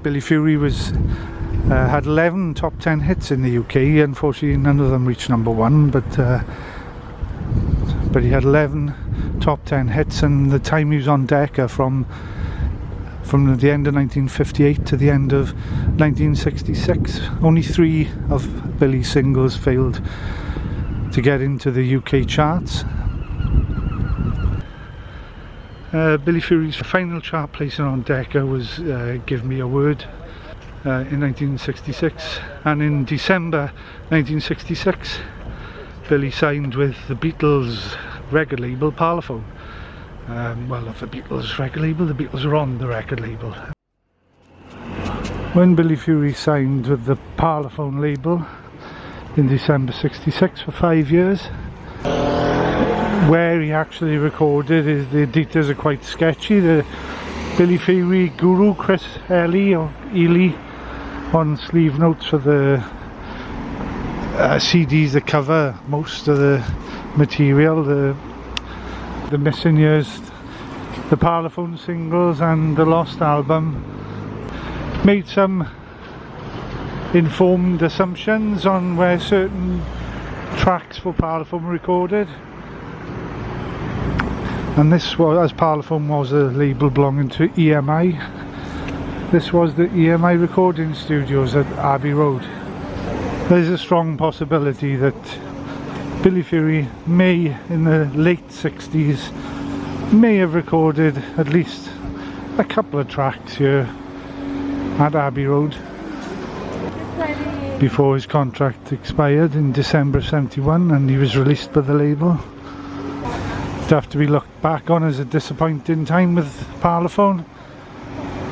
Billy Fury had 11 top 10 hits in the UK. Unfortunately, none of them reached number one, but he had 11 top 10 hits, and the time he was on Decca from the end of 1958 to the end of 1966, only 3 of Billy's singles failed to get into the UK charts. Billy Fury's final chart placing on Decca was Give Me a Word in 1966, and in December 1966 Billy signed with the Beatles record label Parlophone. Well, of the Beatles record label, the Beatles were on the record label. When Billy Fury signed with the Parlophone label in December 66 for 5 years, where he actually recorded, the details are quite sketchy. The Billy Fury guru Chris Ely on sleeve notes for the CDs that cover most of the material, the Missing Years, the Parlophone singles and the Lost album, made some informed assumptions on where certain tracks for Parlophone were recorded. And this was, as Parlophone was a label belonging to EMI, this was the EMI recording studios at Abbey Road. There's a strong possibility that Billy Fury may, in the late 60s, may have recorded at least a couple of tracks here at Abbey Road before his contract expired in December 71 and he was released by the label. It'd have to be looked back on as a disappointing time with Parlophone.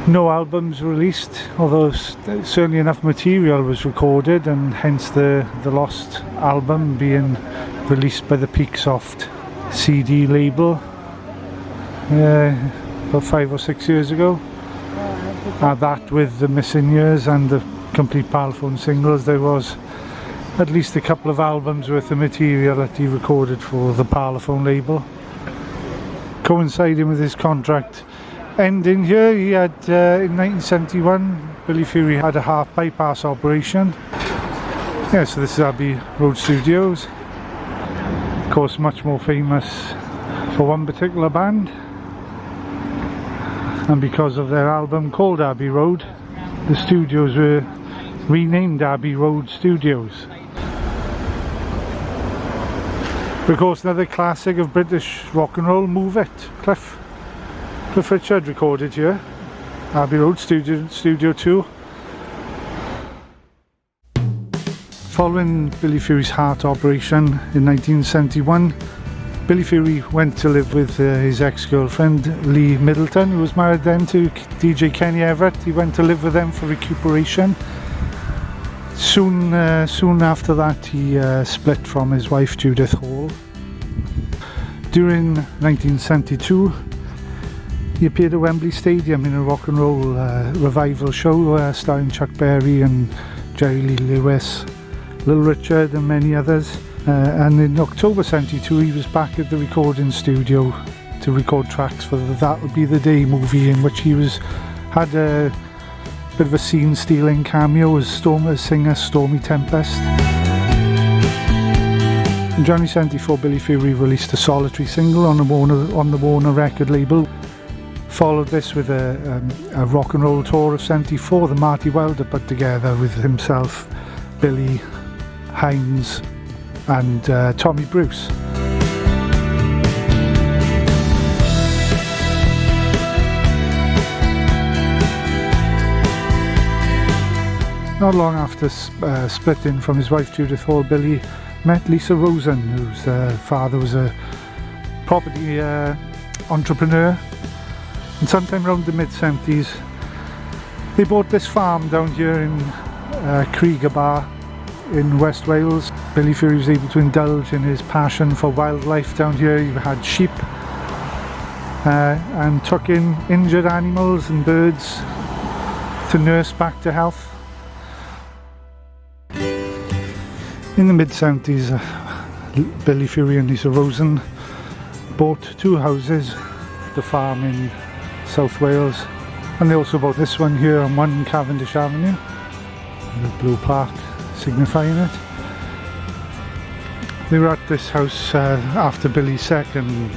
No albums released, although certainly enough material was recorded, and hence the Lost album being released by the Peaksoft CD label about 5 or 6 years ago. That with the Missing Years and the complete Parlophone singles, there was at least a couple of albums worth of material that he recorded for the Parlophone label. Coinciding with his contract ending here, he had in 1971 Billy Fury had a heart bypass operation. Yeah, so this is Abbey Road Studios, of course much more famous for one particular band, and because of their album called Abbey Road, the studios were renamed Abbey Road Studios. Of course, another classic of British rock and roll, Move It. Cliff Richard recorded here, Abbey Road Studio 2. Following Billy Fury's heart operation in 1971, Billy Fury went to live with his ex-girlfriend Lee Middleton, who was married then to DJ Kenny Everett. He went to live with them for recuperation. Soon after that, he split from his wife Judith Hall. During 1972, he appeared at Wembley Stadium in a rock and roll revival show starring Chuck Berry and Jerry Lee Lewis, Little Richard and many others. And in October 72, he was back at the recording studio to record tracks for the That Would Be the Day movie, in which he had a bit of a scene-stealing cameo as singer Stormy Tempest. In January 74, Billy Fury released a solitary single on the Warner record label. Followed this with a rock and roll tour of 74 that Marty Wilder put together with himself, Billy, Hines and Tommy Bruce. Not long after splitting from his wife Judith Hall, Billy met Lisa Rosen, whose father was a property entrepreneur. And sometime around the mid-70s, they bought this farm down here in Creegabar in West Wales. Billy Fury was able to indulge in his passion for wildlife down here. He had sheep and took in injured animals and birds to nurse back to health. In the mid-70s, Billy Fury and Lisa Rosen bought 2 houses, the farm in South Wales And they also bought this one here on 1 Cavendish Avenue, the blue plaque signifying it. They were at this house after Billy's second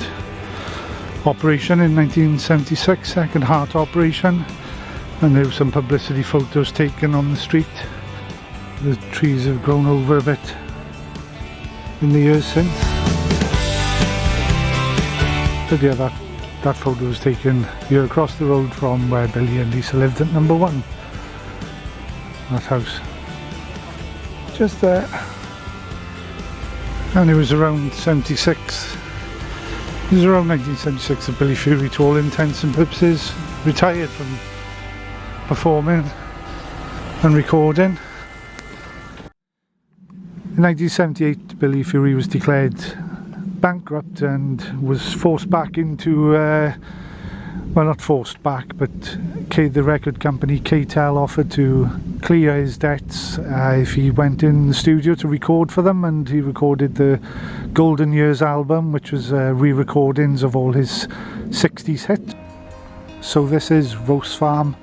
operation in 1976, second heart operation, and there were some publicity photos taken on the street. The trees have grown over a bit in the years since. But yeah, that photo was taken here across the road from where Billy and Lisa lived at number 1. That house. Just there. And it was around 76. It was around 1976 that Billy Fury, to all intents and purposes, retired from performing and recording. In 1978, Billy Fury was declared bankrupt and was forced back into, well, not forced back, but the record company K-Tel offered to clear his debts if he went in the studio to record for them, and he recorded the Golden Years album, which was re-recordings of all his 60s hits. So this is Rose Farm,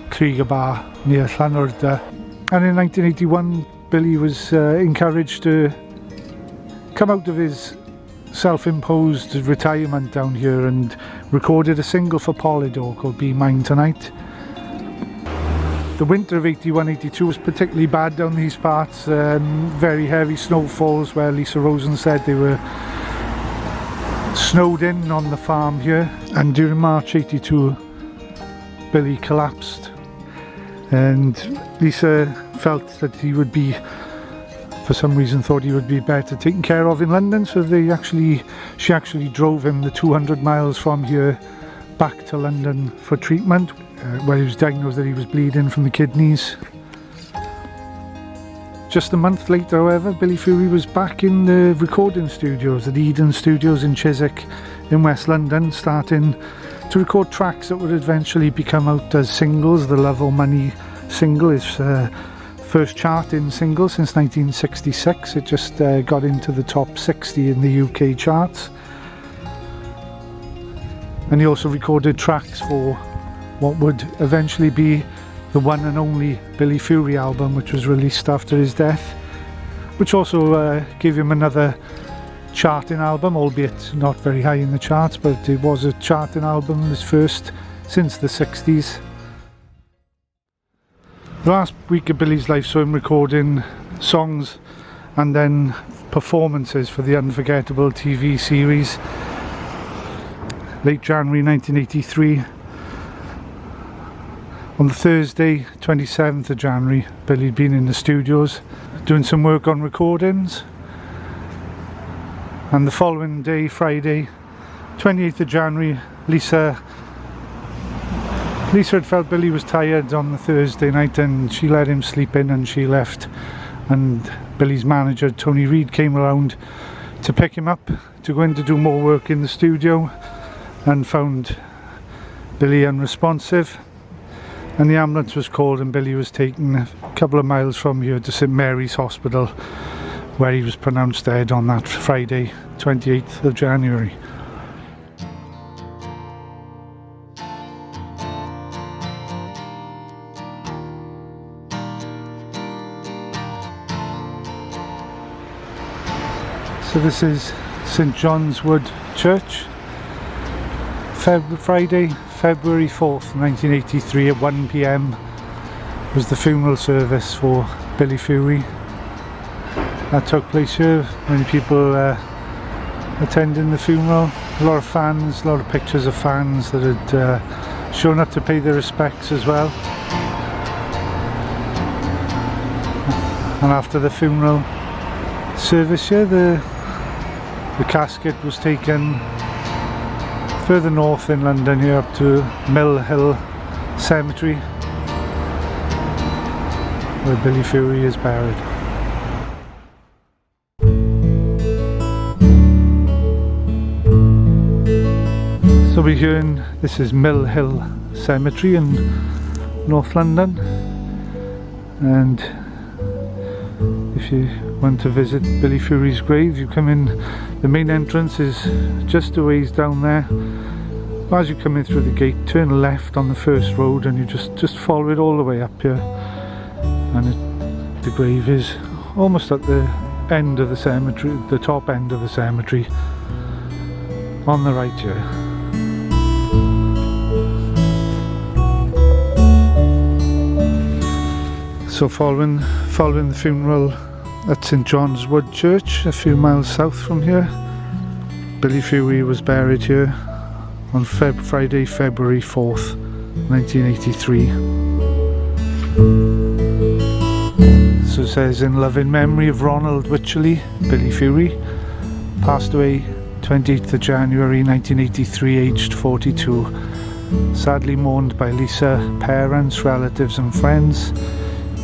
Krieger Bar near Llanrwrdr. And in 1981, Billy was encouraged to come out of his self-imposed retirement down here and recorded a single for Polydor called Be Mine Tonight. The winter of 81-82 was particularly bad down these parts, very heavy snowfalls where Lisa Rosen said they were snowed in on the farm here, and during March 82 Billy collapsed, and Lisa felt that he would be, for some reason thought he would be better taken care of in London, so she actually drove him the 200 miles from here back to London for treatment, where he was diagnosed that he was bleeding from the kidneys. Just a month later, however, Billy Fury was back in the recording studios at Eden Studios in Chiswick in West London, starting to record tracks that would eventually become out as singles. The Love or Money single is first charting single since 1966. It just got into the top 60 in the UK charts. And he also recorded tracks for what would eventually be the one and only Billy Fury album, which was released after his death, which also gave him another charting album, albeit not very high in the charts, but it was a charting album, his first since the 60s. The last week of Billy's life saw him recording songs and then performances for the Unforgettable TV series. Late January 1983. On the Thursday, 27th of January, Billy had been in the studios doing some work on recordings. And the following day, Friday, 28th of January, Lisa had felt Billy was tired on the Thursday night, and she let him sleep in and she left. And Billy's manager, Tony Reid, came around to pick him up to go in to do more work in the studio, and found Billy unresponsive. And the ambulance was called and Billy was taken a couple of miles from here to St Mary's Hospital, where he was pronounced dead on that Friday, 28th of January. So this is St John's Wood Church. Friday, February 4th, 1983 at 1 PM was the funeral service for Billy Fury. That took place here. Many people attending the funeral. A lot of fans, a lot of pictures of fans that had shown up to pay their respects as well. And after the funeral service here, the casket was taken further north in London, here up to Mill Hill Cemetery, where Billy Fury is buried. So we're here in, this is Mill Hill Cemetery in North London, and if you want to visit Billy Fury's grave, you come in, the main entrance is just a ways down there, As you come in through the gate, turn left on the first road and you just follow it all the way up here, and the grave is almost at the end of the cemetery, the top end of the cemetery, on the right here. So following the funeral at St John's Wood Church, a few miles south from here, Billy Fury was buried here on Friday, February 4th, 1983. So it says, in loving memory of Ronald Wycherley, Billy Fury, passed away 28th of January 1983, aged 42. Sadly mourned by Lisa, parents, relatives and friends.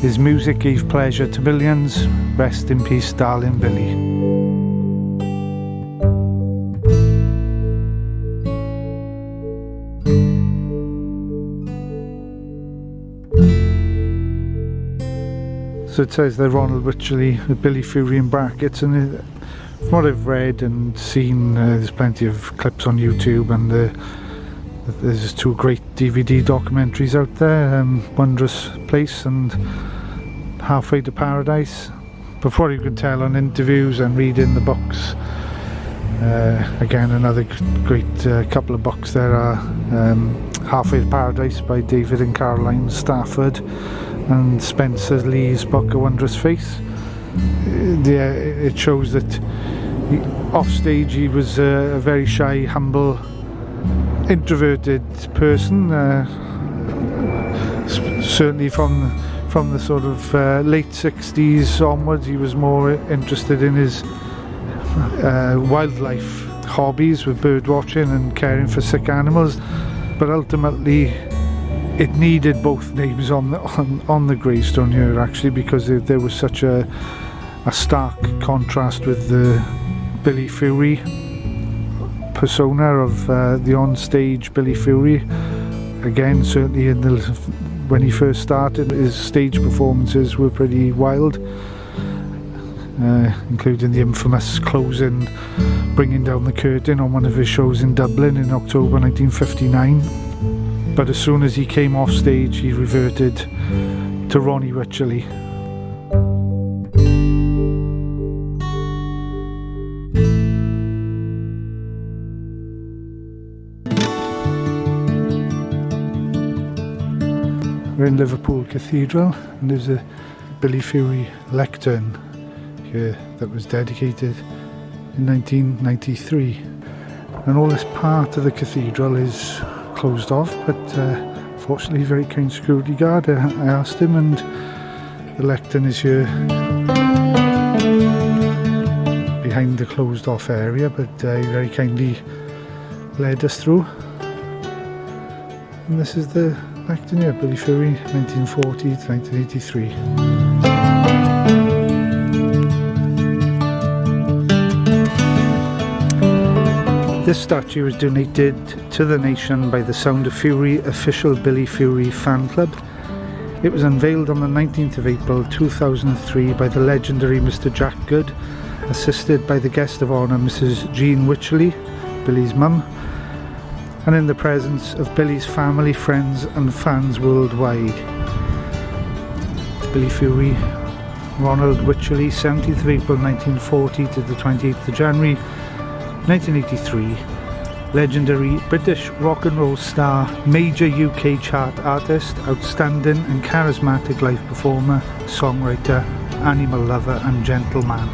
His music gave pleasure to millions. Rest in peace, darling Billy. So it says there, Ronald Wycherley with Billy Fury in brackets, and from what I've read and seen, there's plenty of clips on YouTube, and there's two great DVD documentaries out there, Wondrous Place and Halfway to Paradise. But from what you can tell on interviews and reading the books, again another great couple of books there are Halfway to Paradise by David and Caroline Stafford, and Spencer Lee's book A Wondrous Face. It shows that off stage he was a very shy, humble, introverted person, certainly from the sort of late 60s onwards. He was more interested in his wildlife hobbies with bird watching and caring for sick animals, but ultimately it needed both names on the gravestone here, actually, because there was such a stark contrast with the Billy Fury persona of the on-stage Billy Fury. Again, certainly when he first started, his stage performances were pretty wild, including the infamous closing, bringing down the curtain on one of his shows in Dublin in October 1959. But as soon as he came off stage, he reverted to Ronnie Wycherley. We're in Liverpool Cathedral, and there's a Billy Fury lectern here that was dedicated in 1993. And all this part of the cathedral is closed off, but fortunately very kind security guard. I asked him, and the lectern is here behind the closed off area, but he very kindly led us through. And this is the lectern here, Billy Fury, 1940 to 1983. This statue was donated to the nation by the Sound of Fury official Billy Fury fan club. It was unveiled on the 19th of April 2003 by the legendary Mr. Jack Good, assisted by the guest of honour Mrs. Jean Wycherley, Billy's mum, and in the presence of Billy's family, friends and fans worldwide. Billy Fury, Ronald Wycherley, 17th of April 1940 to the 28th of January 1983, legendary British rock and roll star, major UK chart artist, outstanding and charismatic live performer, songwriter, animal lover and gentleman.